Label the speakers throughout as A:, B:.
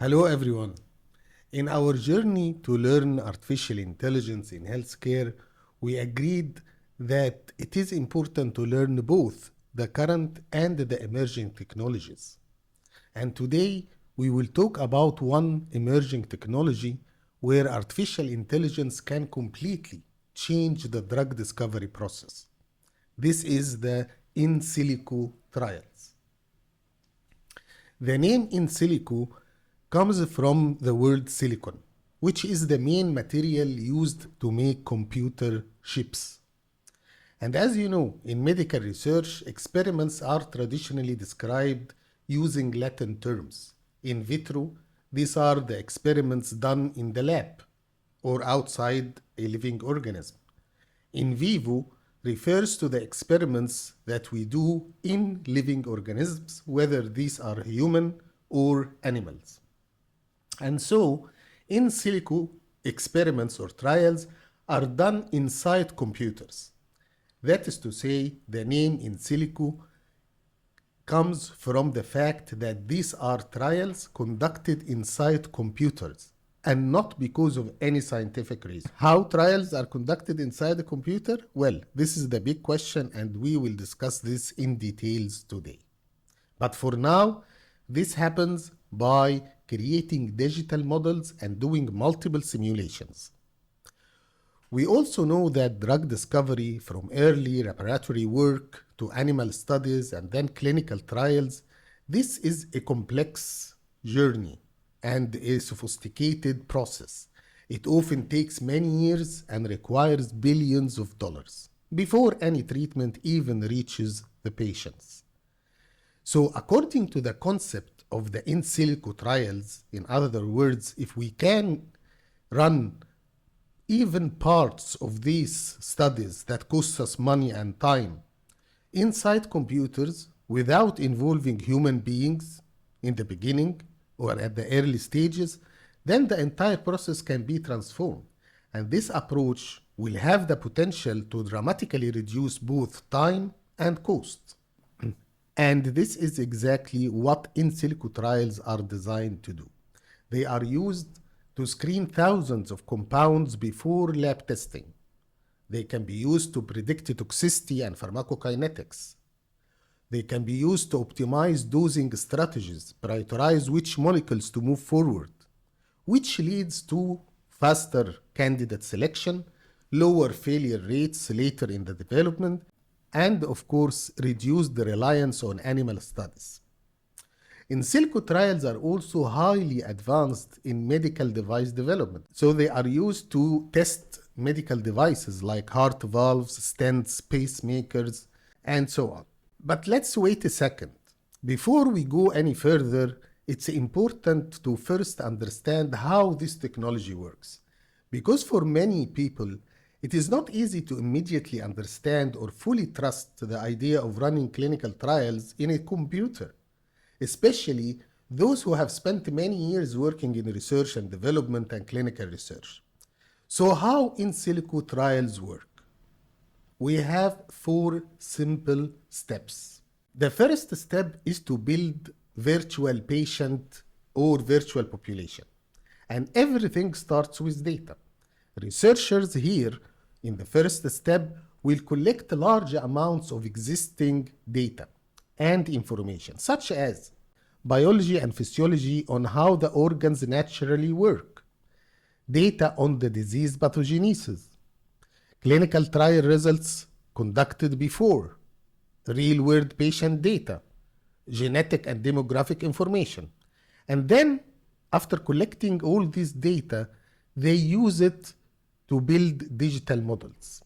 A: Hello everyone. In our journey to learn artificial intelligence in healthcare, we agreed that it is important to learn both the current and the emerging technologies. And today we will talk about one emerging technology where artificial intelligence can completely change the drug discovery process. This is the in-silico trials. The name In-Silico comes from the word silicon, which is the main material used to make computer chips. And as you know, in medical research, experiments are traditionally described using Latin terms. In vitro, these are the experiments done in the lab or outside a living organism. In vivo refers to the experiments that we do in living organisms, whether these are human or animals. And so, in silico experiments or trials are done inside computers. That is to say, the name in silico comes from the fact that these are trials conducted inside computers and not because of any scientific reason. How trials are conducted inside a computer? Well, this is the big question and we will discuss this in details today. But for now, this happens by creating digital models and doing multiple simulations. We also know that drug discovery, from early laboratory work to animal studies and then clinical trials, this is a complex journey and a sophisticated process. It often takes many years and requires billions of dollars before any treatment even reaches the patients. So according to the concept of the in silico trials, in other words, if we can run even parts of these studies that cost us money and time inside computers without involving human beings in the beginning or at the early stages, then the entire process can be transformed. And this approach will have the potential to dramatically reduce both time and cost. And this is exactly what in silico trials are designed to do. They are used to screen thousands of compounds before lab testing. They can be used to predict toxicity and pharmacokinetics. They can be used to optimize dosing strategies, prioritize which molecules to move forward, which leads to faster candidate selection, lower failure rates later in the development, and of course, reduce the reliance on animal studies. In silico trials are also highly advanced in medical device development. So they are used to test medical devices like heart valves, stents, pacemakers, and so on. But let's wait a second. Before we go any further, it's important to first understand how this technology works. Because for many people, it is not easy to immediately understand or fully trust the idea of running clinical trials in a computer, especially those who have spent many years working in research and development and clinical research. So how in silico trials work? We have 4 simple steps. The first step is to build virtual patient or virtual population. And everything starts with data. Researchers here in the first step will collect large amounts of existing data and information, such as biology and physiology on how the organs naturally work, data on the disease pathogenesis, clinical trial results conducted before, real-world patient data, genetic and demographic information. And then, after collecting all this data, they use it to build digital models.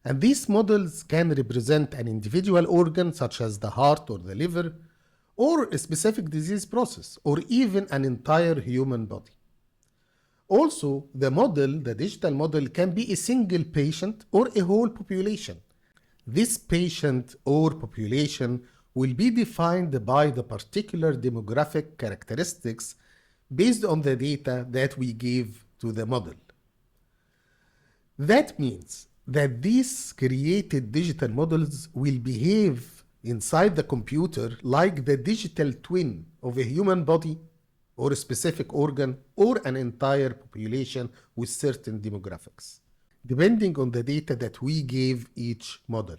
A: And these models can represent an individual organ, such as the heart or the liver, or a specific disease process, or even an entire human body. Also, the digital model can be a single patient or a whole population. This patient or population will be defined by the particular demographic characteristics based on the data that we gave to the model. That means that these created digital models will behave inside the computer like the digital twin of a human body or a specific organ or an entire population with certain demographics, depending on the data that we gave each model.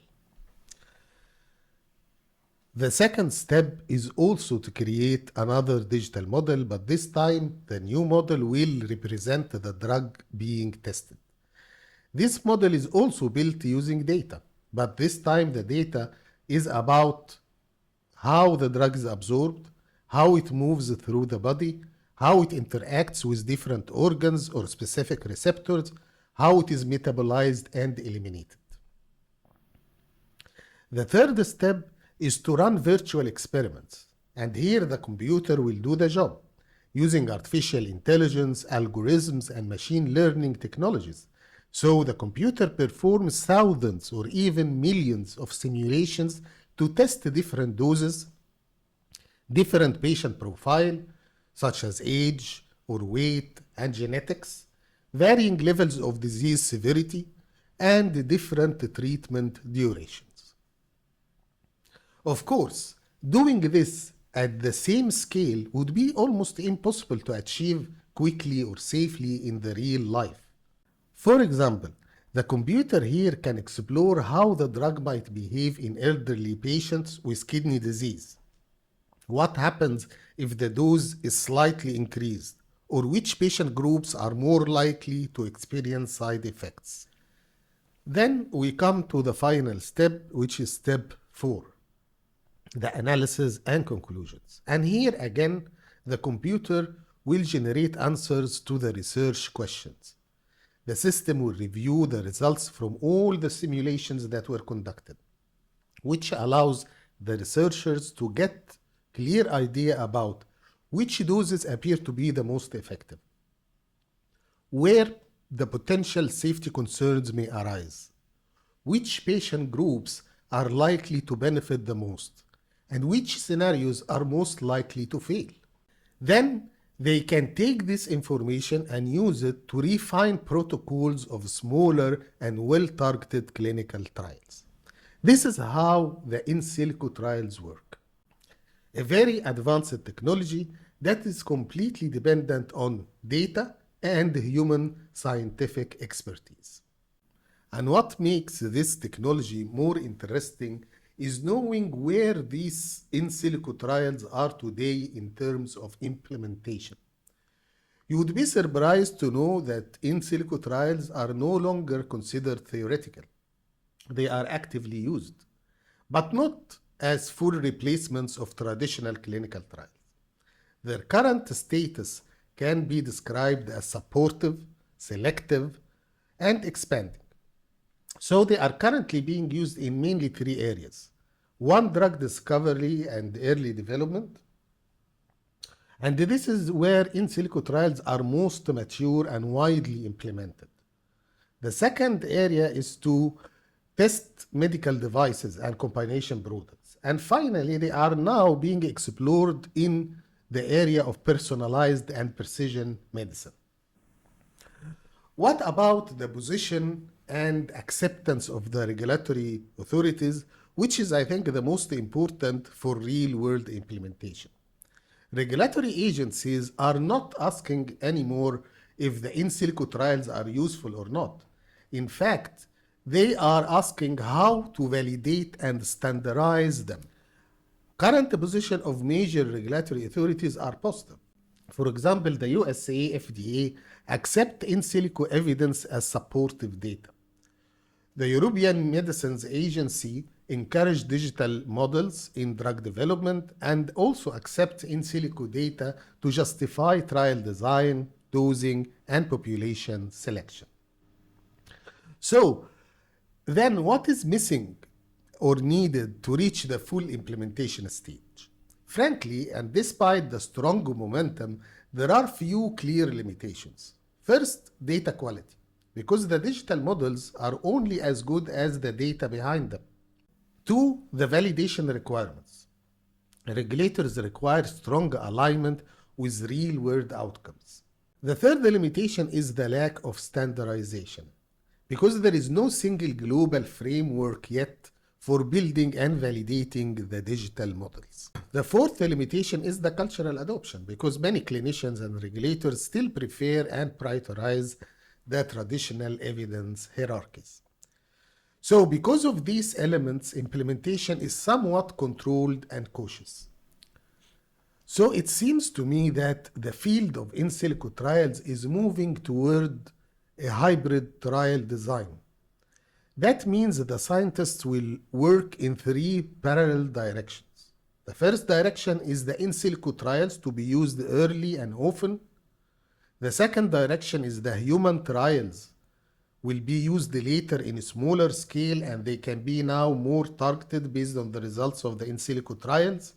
A: The second step is also to create another digital model, but this time the new model will represent the drug being tested. This model is also built using data, but this time the data is about how the drug is absorbed, how it moves through the body, how it interacts with different organs or specific receptors, how it is metabolized and eliminated. The third step is to run virtual experiments, and here the computer will do the job using artificial intelligence, algorithms, and machine learning technologies. So the computer performs thousands or even millions of simulations to test different doses, different patient profile, such as age or weight and genetics, varying levels of disease severity, and different treatment durations. Of course, doing this at the same scale would be almost impossible to achieve quickly or safely in the real life. For example, the computer here can explore how the drug might behave in elderly patients with kidney disease. What happens if the dose is slightly increased, or which patient groups are more likely to experience side effects. Then we come to the final step, which is step 4. The analysis and conclusions. And here again, the computer will generate answers to the research questions. The system will review the results from all the simulations that were conducted, which allows the researchers to get a clear idea about which doses appear to be the most effective, where the potential safety concerns may arise, which patient groups are likely to benefit the most, and which scenarios are most likely to fail. Then they can take this information and use it to refine protocols of smaller and well-targeted clinical trials. This is how the In-Silico trials work. A very advanced technology that is completely dependent on data and human scientific expertise. And what makes this technology more interesting is knowing where these in-silico trials are today in terms of implementation. You would be surprised to know that in-silico trials are no longer considered theoretical. They are actively used, but not as full replacements of traditional clinical trials. Their current status can be described as supportive, selective, and expanding. So they are currently being used in mainly 3 areas. 1, drug discovery and early development. And this is where in-silico trials are most mature and widely implemented. The second area is to test medical devices and combination products. And finally, they are now being explored in the area of personalized and precision medicine. What about the position and acceptance of the regulatory authorities, which is, I think, the most important for real-world implementation? Regulatory agencies are not asking anymore if the in-silico trials are useful or not. In fact, they are asking how to validate and standardize them. Current position of major regulatory authorities are positive. For example, the USA FDA accept in-silico evidence as supportive data. The European Medicines Agency encourage digital models in drug development and also accept in-silico data to justify trial design, dosing, and population selection. So, then what is missing or needed to reach the full implementation stage? Frankly, and despite the strong momentum, there are few clear limitations. First, data quality, because the digital models are only as good as the data behind them. 2, the validation requirements. Regulators require strong alignment with real-world outcomes. The third limitation is the lack of standardization, because there is no single global framework yet for building and validating the digital models. The fourth limitation is the cultural adoption, because many clinicians and regulators still prefer and prioritize the traditional evidence hierarchies. So because of these elements, implementation is somewhat controlled and cautious. So it seems to me that the field of in silico trials is moving toward a hybrid trial design. That means that the scientists will work in three parallel directions. The first direction is the in silico trials to be used early and often. The second direction is the human trials will be used later in a smaller scale, and they can be now more targeted based on the results of the in silico trials.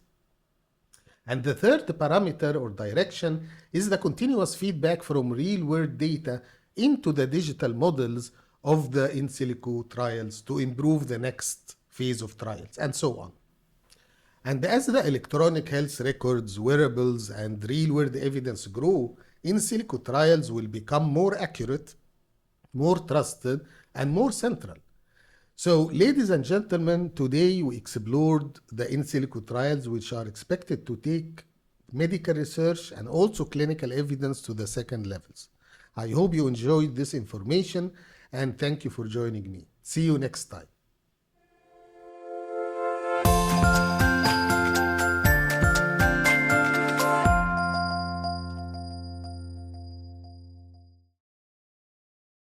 A: And the third parameter or direction is the continuous feedback from real-world data into the digital models of the in silico trials to improve the next phase of trials, and so on. And as the electronic health records, wearables, and real-world evidence grow, in silico trials will become more accurate, more trusted, and more central. So, ladies and gentlemen, today we explored the in silico trials, which are expected to take medical research and also clinical evidence to the second levels. I hope you enjoyed this information, and thank you for joining me. See you next time.